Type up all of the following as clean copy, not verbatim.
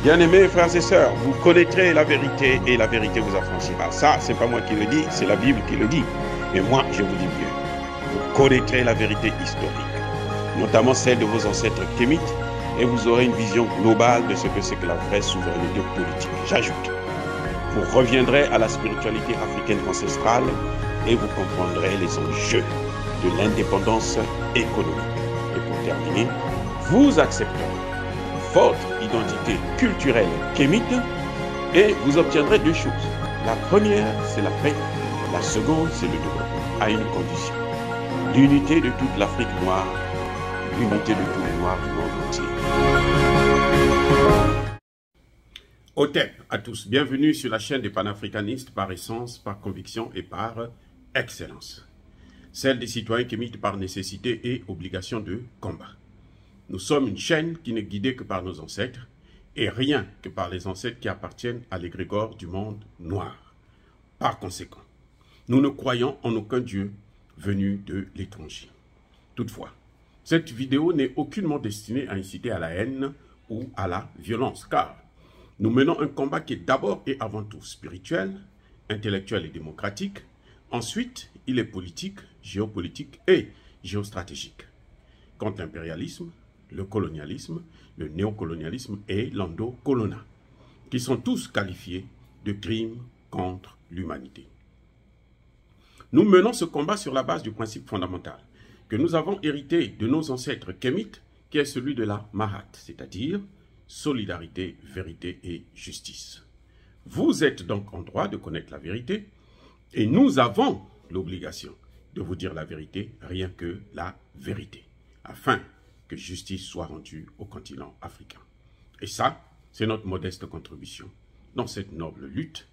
Bien-aimés frères et sœurs, vous connaîtrez la vérité et la vérité vous affranchira. Ça, c'est pas moi qui le dis, c'est la Bible qui le dit. Mais moi, je vous dis mieux. Vous connaîtrez la vérité historique, notamment celle de vos ancêtres kémites, et vous aurez une vision globale de ce que c'est que la vraie souveraineté politique. J'ajoute, vous reviendrez à la spiritualité africaine ancestrale et vous comprendrez les enjeux de l'indépendance économique. Et pour terminer, vous accepterez votre identité culturelle kémite et vous obtiendrez deux choses. La première, c'est la paix. La seconde, c'est le développement, à une condition. L'unité de toute l'Afrique noire, l'unité de tous les Noirs du monde entier. Otep à tous, bienvenue sur la chaîne des panafricanistes par essence, par conviction et par excellence. Celle des citoyens kémites par nécessité et obligation de combat. Nous sommes une chaîne qui n'est guidée que par nos ancêtres et rien que par les ancêtres qui appartiennent à l'égrégore du monde noir. Par conséquent, nous ne croyons en aucun Dieu venu de l'étranger. Toutefois, cette vidéo n'est aucunement destinée à inciter à la haine ou à la violence, car nous menons un combat qui est d'abord et avant tout spirituel, intellectuel et démocratique. Ensuite, il est politique, géopolitique et géostratégique. Contre l'impérialisme, le colonialisme, le néocolonialisme et l'endocolonat, qui sont tous qualifiés de crimes contre l'humanité. Nous menons ce combat sur la base du principe fondamental que nous avons hérité de nos ancêtres kémites, qui est celui de la Mahat, c'est-à-dire solidarité, vérité et justice. Vous êtes donc en droit de connaître la vérité et nous avons l'obligation de vous dire la vérité, rien que la vérité, afin que justice soit rendue au continent africain. Et ça, c'est notre modeste contribution dans cette noble lutte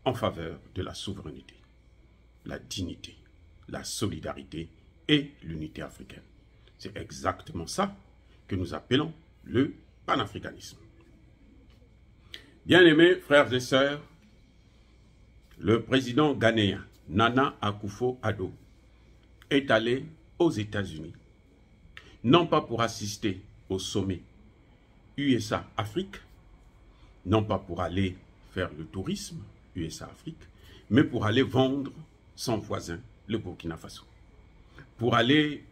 en faveur de la souveraineté, la dignité, la solidarité et l'unité africaine. C'est exactement ça que nous appelons le panafricanisme. Bien-aimés frères et sœurs, le président ghanéen Nana Akufo-Addo est allé aux États-Unis, non pas pour assister au sommet USA-Afrique, non pas pour aller faire le tourisme USA-Afrique, mais pour aller vendre son voisin, le Burkina Faso. Pour aller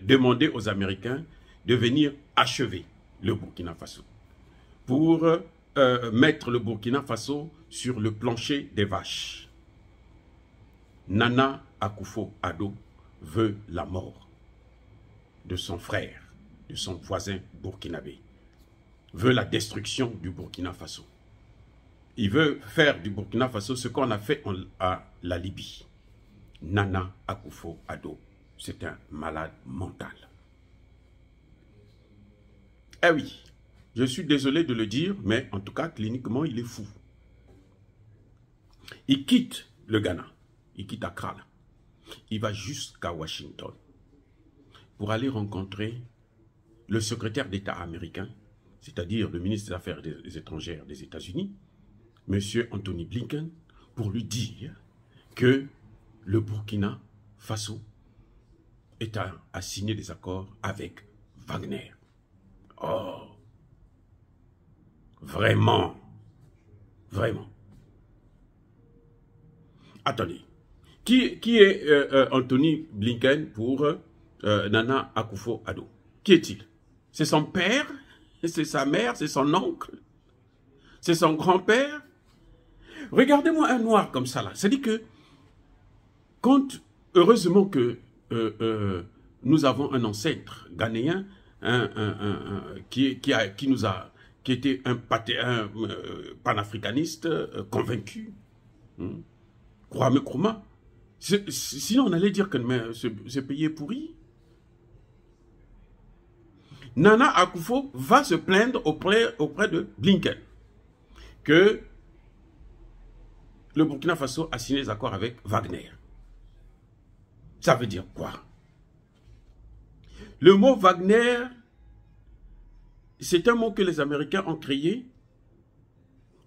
demander aux Américains de venir achever le Burkina Faso. Pour mettre le Burkina Faso sur le plancher des vaches. Nana Akufo-Addo veut la mort de son frère, de son voisin burkinabé, veut la destruction du Burkina Faso. Il veut faire du Burkina Faso ce qu'on a fait à la Libye. Nana Akufo-Addo, c'est un malade mental. Eh oui, je suis désolé de le dire, mais en tout cas, cliniquement, il est fou. Il quitte le Ghana, il quitte Accra, là. Il va jusqu'à Washington pour aller rencontrer le secrétaire d'État américain, c'est-à-dire le ministre des Affaires étrangères des États-Unis, M. Anthony Blinken, pour lui dire que le Burkina Faso a signé des accords avec Wagner. Oh, vraiment, vraiment. Attendez. Qui est Anthony Blinken pour Nana Akufo-Addo? Qui est-il? C'est son père? C'est sa mère? C'est son oncle? C'est son grand-père? Regardez-moi un noir comme ça là. C'est-à-dire que, heureusement que nous avons un ancêtre ghanéen qui était un panafricaniste convaincu. Kwame Nkrumah. Sinon, on allait dire que ce pays est pourri. Nana Akufo va se plaindre auprès de Blinken que le Burkina Faso a signé des accords avec Wagner. Ça veut dire quoi? Le mot Wagner, c'est un mot que les Américains ont créé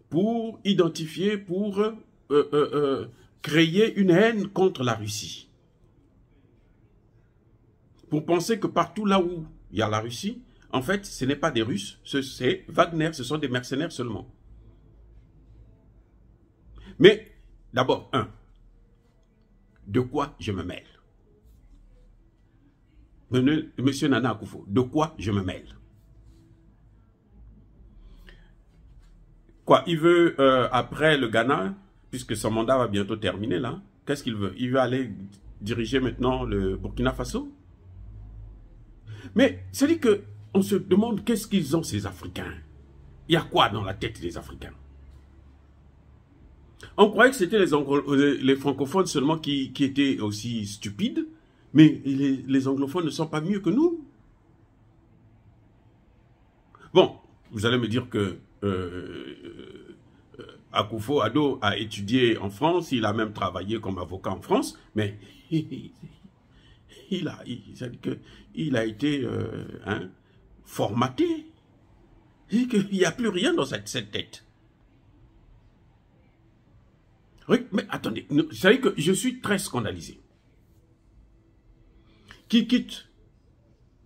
pour identifier, pour créer une haine contre la Russie. Pour penser que partout là où il y a la Russie, En fait, ce n'est pas des Russes, c'est Wagner, ce sont des mercenaires seulement. Mais, d'abord, de quoi je me mêle? Monsieur Nana Akufo, de quoi je me mêle? Quoi, il veut, après le Ghana, puisque son mandat va bientôt terminer là, qu'est-ce qu'il veut? Il veut aller diriger maintenant le Burkina Faso? Mais c'est-à-dire qu'on se demande qu'est-ce qu'ils ont ces Africains? Il y a quoi dans la tête des Africains? On croyait que c'était les francophones seulement qui étaient aussi stupides, mais les anglophones ne sont pas mieux que nous. Bon, vous allez me dire que Akufo-Addo a étudié en France, il a même travaillé comme avocat en France, mais il a été formaté. Et qu'il n'y a plus rien dans cette tête. Oui, mais attendez, vous savez que je suis très scandalisé. Qui quitte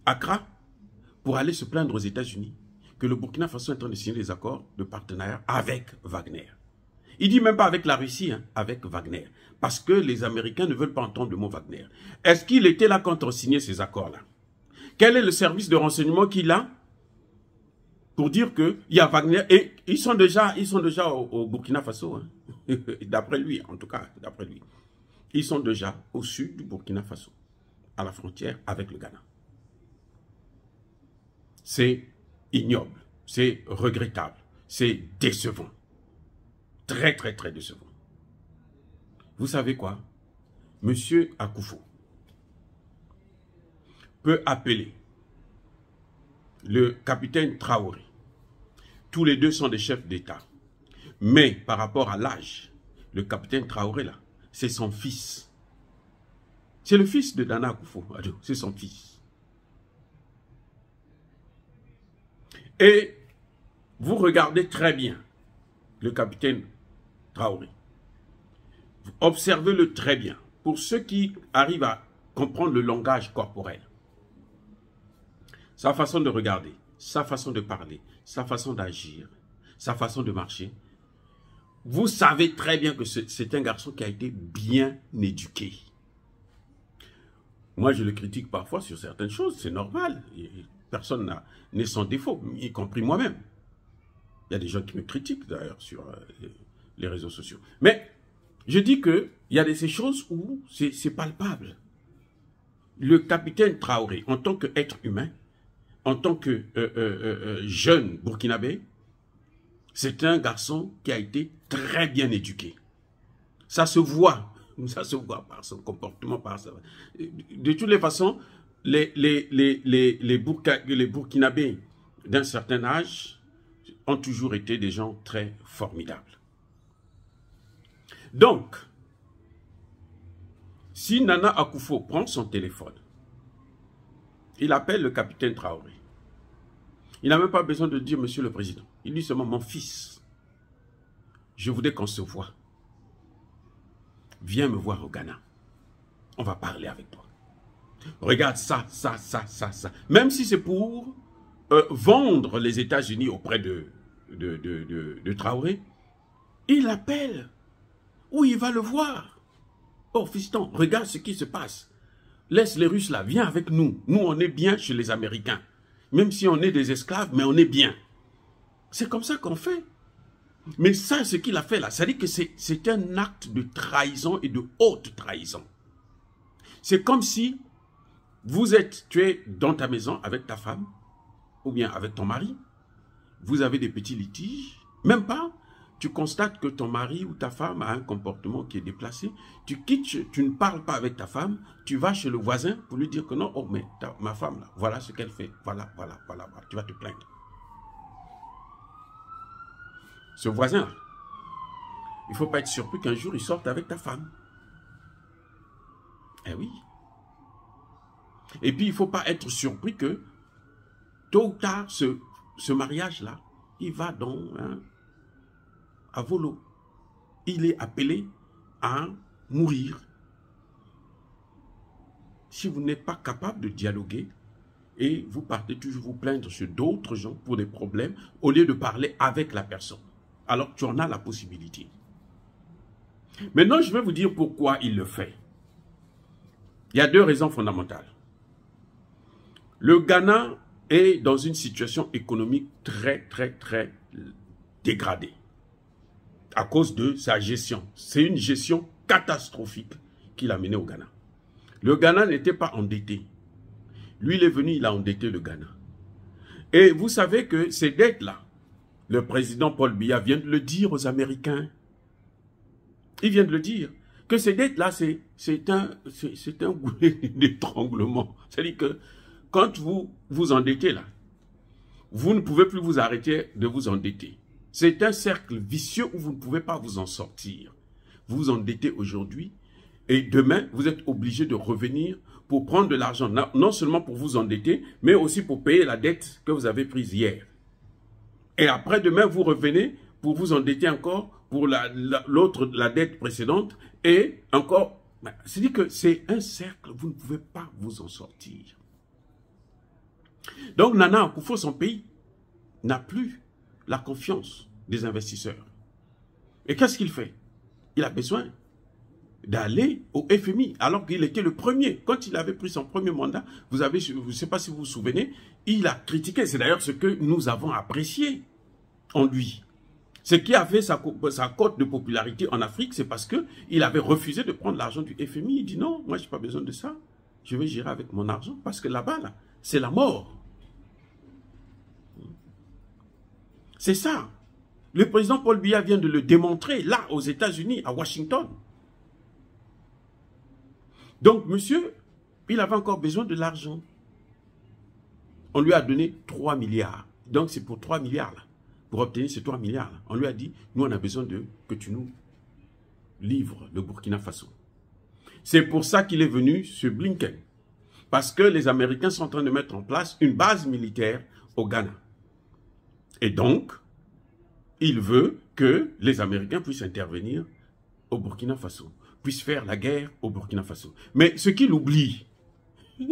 Accra pour aller se plaindre aux États-Unis que le Burkina Faso est en train de signer des accords de partenariat avec Wagner. Il dit même pas avec la Russie, hein, avec Wagner. Parce que les Américains ne veulent pas entendre le mot Wagner. Est-ce qu'il était là quand on signait ces accords-là? Quel est le service de renseignement qu'il a pour dire qu'il y a Wagner? Et ils sont déjà au Burkina Faso. Hein. D'après lui, en tout cas, d'après lui. Ils sont déjà au sud du Burkina Faso, à la frontière avec le Ghana. C'est ignoble, c'est regrettable, c'est décevant. Très, très, très décevant. Vous savez quoi? Monsieur Akufo peut appeler le capitaine Traoré. Tous les deux sont des chefs d'État. Mais par rapport à l'âge, le capitaine Traoré, là, c'est son fils. C'est le fils de Nana Akufo-Addo, c'est son fils. Et vous regardez très bien le capitaine Traoré. Observez-le très bien. Pour ceux qui arrivent à comprendre le langage corporel, sa façon de regarder, sa façon de parler, sa façon d'agir, sa façon de marcher, vous savez très bien que c'est un garçon qui a été bien éduqué. Moi, je le critique parfois sur certaines choses, c'est normal. Personne n'est sans défaut, y compris moi-même. Il y a des gens qui me critiquent d'ailleurs sur les réseaux sociaux. Mais je dis qu'il y a ces choses où c'est palpable. Le capitaine Traoré, en tant qu'être humain, en tant que jeune burkinabé, c'est un garçon qui a été très bien éduqué. Ça se voit par son comportement, par ça. De toutes les façons, les Burkinabés d'un certain âge ont toujours été des gens très formidables. Donc, si Nana Akufo prend son téléphone, il appelle le capitaine Traoré. Il n'a même pas besoin de dire « Monsieur le Président ». Il dit seulement « Mon fils, je voudrais qu'on se voie. Viens me voir au Ghana. On va parler avec toi. Regarde ça. Même si c'est pour vendre les États-Unis auprès de Traoré, il appelle ou il va le voir. Oh fiston, regarde ce qui se passe. Laisse les Russes là, viens avec nous. Nous, on est bien chez les Américains. Même si on est des esclaves, mais on est bien. C'est comme ça qu'on fait. Mais ça, ce qu'il a fait là, ça dit que c'est un acte de trahison et de haute trahison. C'est comme si tu es dans ta maison avec ta femme, ou bien avec ton mari, vous avez des petits litiges, même pas, tu constates que ton mari ou ta femme a un comportement qui est déplacé, tu quittes, tu ne parles pas avec ta femme, tu vas chez le voisin pour lui dire que non, oh mais ma femme là, voilà ce qu'elle fait, voilà, tu vas te plaindre. Ce voisin-là, il ne faut pas être surpris qu'un jour il sorte avec ta femme. Eh oui. Et puis il ne faut pas être surpris que tôt ou tard, ce mariage-là, il va à volo. Il est appelé à mourir. Si vous n'êtes pas capable de dialoguer, et vous partez toujours vous plaindre sur d'autres gens pour des problèmes au lieu de parler avec la personne. Alors que tu en as la possibilité. Maintenant, je vais vous dire pourquoi il le fait. Il y a deux raisons fondamentales. Le Ghana est dans une situation économique très dégradée à cause de sa gestion. C'est une gestion catastrophique qu'il a menée au Ghana. Le Ghana n'était pas endetté. Lui, il est venu, il a endetté le Ghana. Et vous savez que ces dettes-là, le président Paul Biya vient de le dire aux Américains. Il vient de le dire. Que ces dettes-là, c'est un goulet d'étranglement. C'est-à-dire que quand vous vous endettez là, vous ne pouvez plus vous arrêter de vous endetter. C'est un cercle vicieux où vous ne pouvez pas vous en sortir. Vous vous endettez aujourd'hui et demain, vous êtes obligé de revenir pour prendre de l'argent, non seulement pour vous endetter, mais aussi pour payer la dette que vous avez prise hier. Et après demain, vous revenez pour vous endetter encore pour la dette précédente et encore. C'est-à-dire que c'est un cercle, vous ne pouvez pas vous en sortir. Donc Nana Akufo, son pays, n'a plus la confiance des investisseurs. Et qu'est-ce qu'il fait? Il a besoin d'aller au FMI, alors qu'il était le premier. Quand il avait pris son premier mandat, je ne sais pas si vous vous souvenez, il a critiqué. C'est d'ailleurs ce que nous avons apprécié en lui. Ce qui a fait sa cote de popularité en Afrique, c'est parce qu'il avait refusé de prendre l'argent du FMI. Il dit non, moi je n'ai pas besoin de ça. Je vais gérer avec mon argent parce que là-bas, là, c'est la mort. C'est ça. Le président Paul Biya vient de le démontrer là aux États-Unis, à Washington. Donc, monsieur, il avait encore besoin de l'argent. On lui a donné 3 milliards. Donc, c'est pour 3 milliards là. Pour obtenir ces 3 milliards là. On lui a dit, nous on a besoin que tu nous livres le Burkina Faso. C'est pour ça qu'il est venu sur Blinken. Parce que les Américains sont en train de mettre en place une base militaire au Ghana. Et donc, il veut que les Américains puissent intervenir au Burkina Faso, puissent faire la guerre au Burkina Faso. Mais ce qu'il oublie,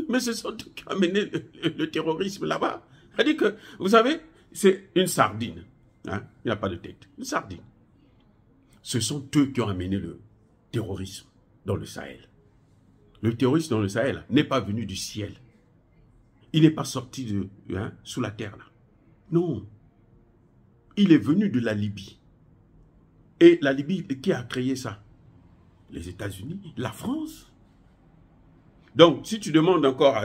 mais ce sont eux qui ont amené le terrorisme là-bas. C'est-à-dire que, vous savez, c'est une sardine. Hein? Il n'y a pas de tête. Une sardine. Ce sont eux qui ont amené le terrorisme dans le Sahel. Le terrorisme dans le Sahel n'est pas venu du ciel. Il n'est pas sorti sous la terre là. Non. Il est venu de la Libye. Et la Libye, qui a créé ça? Les États-Unis, la France. Donc, si tu demandes encore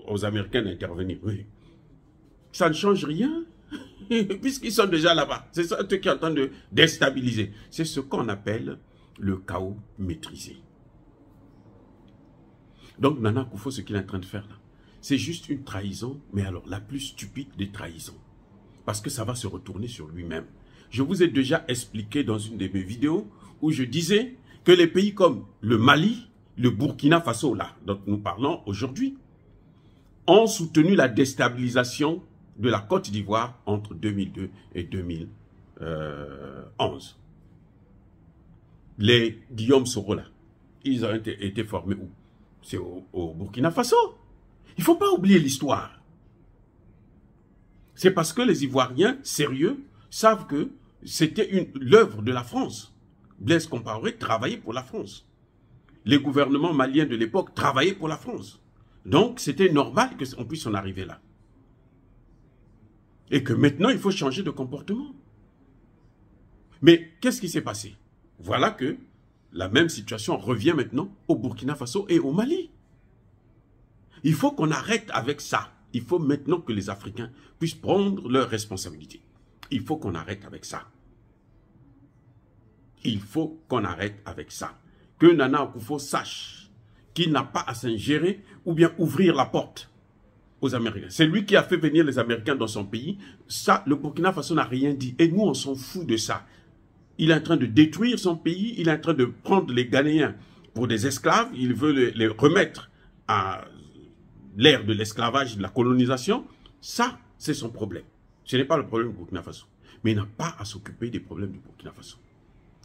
aux Américains d'intervenir, oui, ça ne change rien, puisqu'ils sont déjà là-bas. C'est ça, eux qui sont en train de déstabiliser. C'est ce qu'on appelle le chaos maîtrisé. Donc, Nana Akufo, ce qu'il est en train de faire là, c'est juste une trahison, mais alors la plus stupide des trahisons. Parce que ça va se retourner sur lui-même. Je vous ai déjà expliqué dans une de mes vidéos où je disais que les pays comme le Mali, le Burkina Faso, là, dont nous parlons aujourd'hui, ont soutenu la déstabilisation de la Côte d'Ivoire entre 2002 et 2011. Les Guillaume Soro, là, ils ont été formés où? C'est au Burkina Faso. Il ne faut pas oublier l'histoire. C'est parce que les Ivoiriens sérieux savent que c'était l'œuvre de la France. Blaise Compaoré travaillait pour la France. Les gouvernements maliens de l'époque travaillaient pour la France. Donc, c'était normal qu'on puisse en arriver là. Et que maintenant, il faut changer de comportement. Mais qu'est-ce qui s'est passé? Voilà que la même situation revient maintenant au Burkina Faso et au Mali. Il faut qu'on arrête avec ça. Il faut maintenant que les Africains puissent prendre leurs responsabilités. Il faut qu'on arrête avec ça. Il faut qu'on arrête avec ça. Que Nana Akufo sache qu'il n'a pas à s'ingérer ou bien ouvrir la porte aux Américains. C'est lui qui a fait venir les Américains dans son pays. Ça, le Burkina Faso n'a rien dit. Et nous, on s'en fout de ça. Il est en train de détruire son pays. Il est en train de prendre les Ghanéens pour des esclaves. Il veut les remettre à l'ère de l'esclavage, de la colonisation. Ça, c'est son problème. Ce n'est pas le problème du Burkina Faso. Mais il n'a pas à s'occuper des problèmes du Burkina Faso.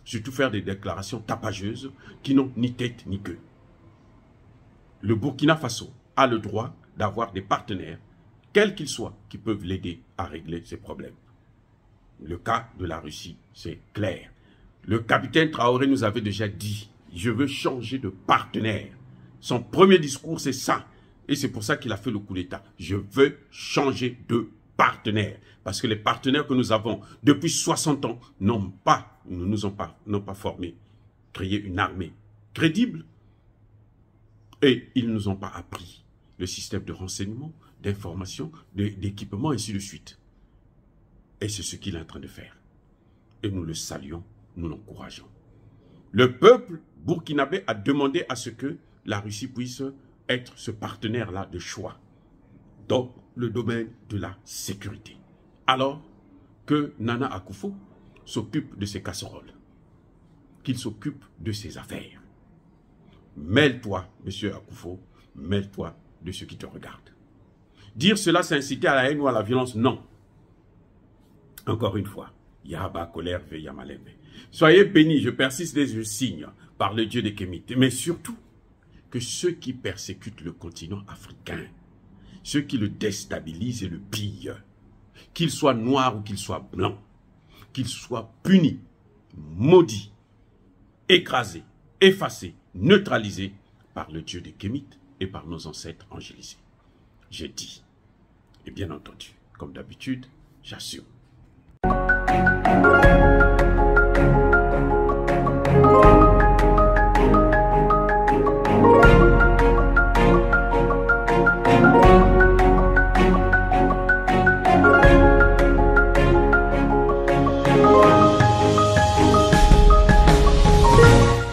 Surtout faire des déclarations tapageuses qui n'ont ni tête ni queue. Le Burkina Faso a le droit d'avoir des partenaires, quels qu'ils soient, qui peuvent l'aider à régler ses problèmes. Le cas de la Russie, c'est clair. Le capitaine Traoré nous avait déjà dit, je veux changer de partenaire. Son premier discours, c'est ça. Et c'est pour ça qu'il a fait le coup d'État. Je veux changer de partenaire. Parce que les partenaires que nous avons depuis 60 ans ne nous ont pas formés, créé une armée crédible. Et ils ne nous ont pas appris le système de renseignement, d'information, d'équipement, ainsi de suite. Et c'est ce qu'il est en train de faire. Et nous le saluons, nous l'encourageons. Le peuple burkinabé a demandé à ce que la Russie puisse être ce partenaire-là de choix dans le domaine de la sécurité. Alors que Nana Akufo s'occupe de ses casseroles, qu'il s'occupe de ses affaires. Mêle-toi, monsieur Akufo, mêle-toi de ce qui te regarde. Dire cela, c'est inciter à la haine ou à la violence, non. Encore une fois, Yahaba, colère, Yamaleme. Soyez bénis, je persiste et je signe par le Dieu des Kémites. Mais surtout, que ceux qui persécutent le continent africain, ceux qui le déstabilisent et le pillent, qu'ils soient noirs ou qu'ils soient blancs, qu'ils soient punis, maudits, écrasés, effacés, neutralisés par le Dieu des Kémites et par nos ancêtres angélisés. J'ai dit, et bien entendu, comme d'habitude, j'assume.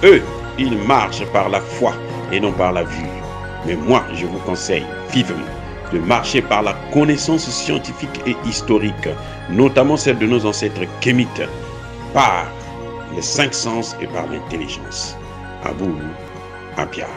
Eux, ils marchent par la foi et non par la vue. Mais moi, je vous conseille vivement de marcher par la connaissance scientifique et historique, notamment celle de nos ancêtres kémites, par les 5 sens et par l'intelligence. À vous, Abia.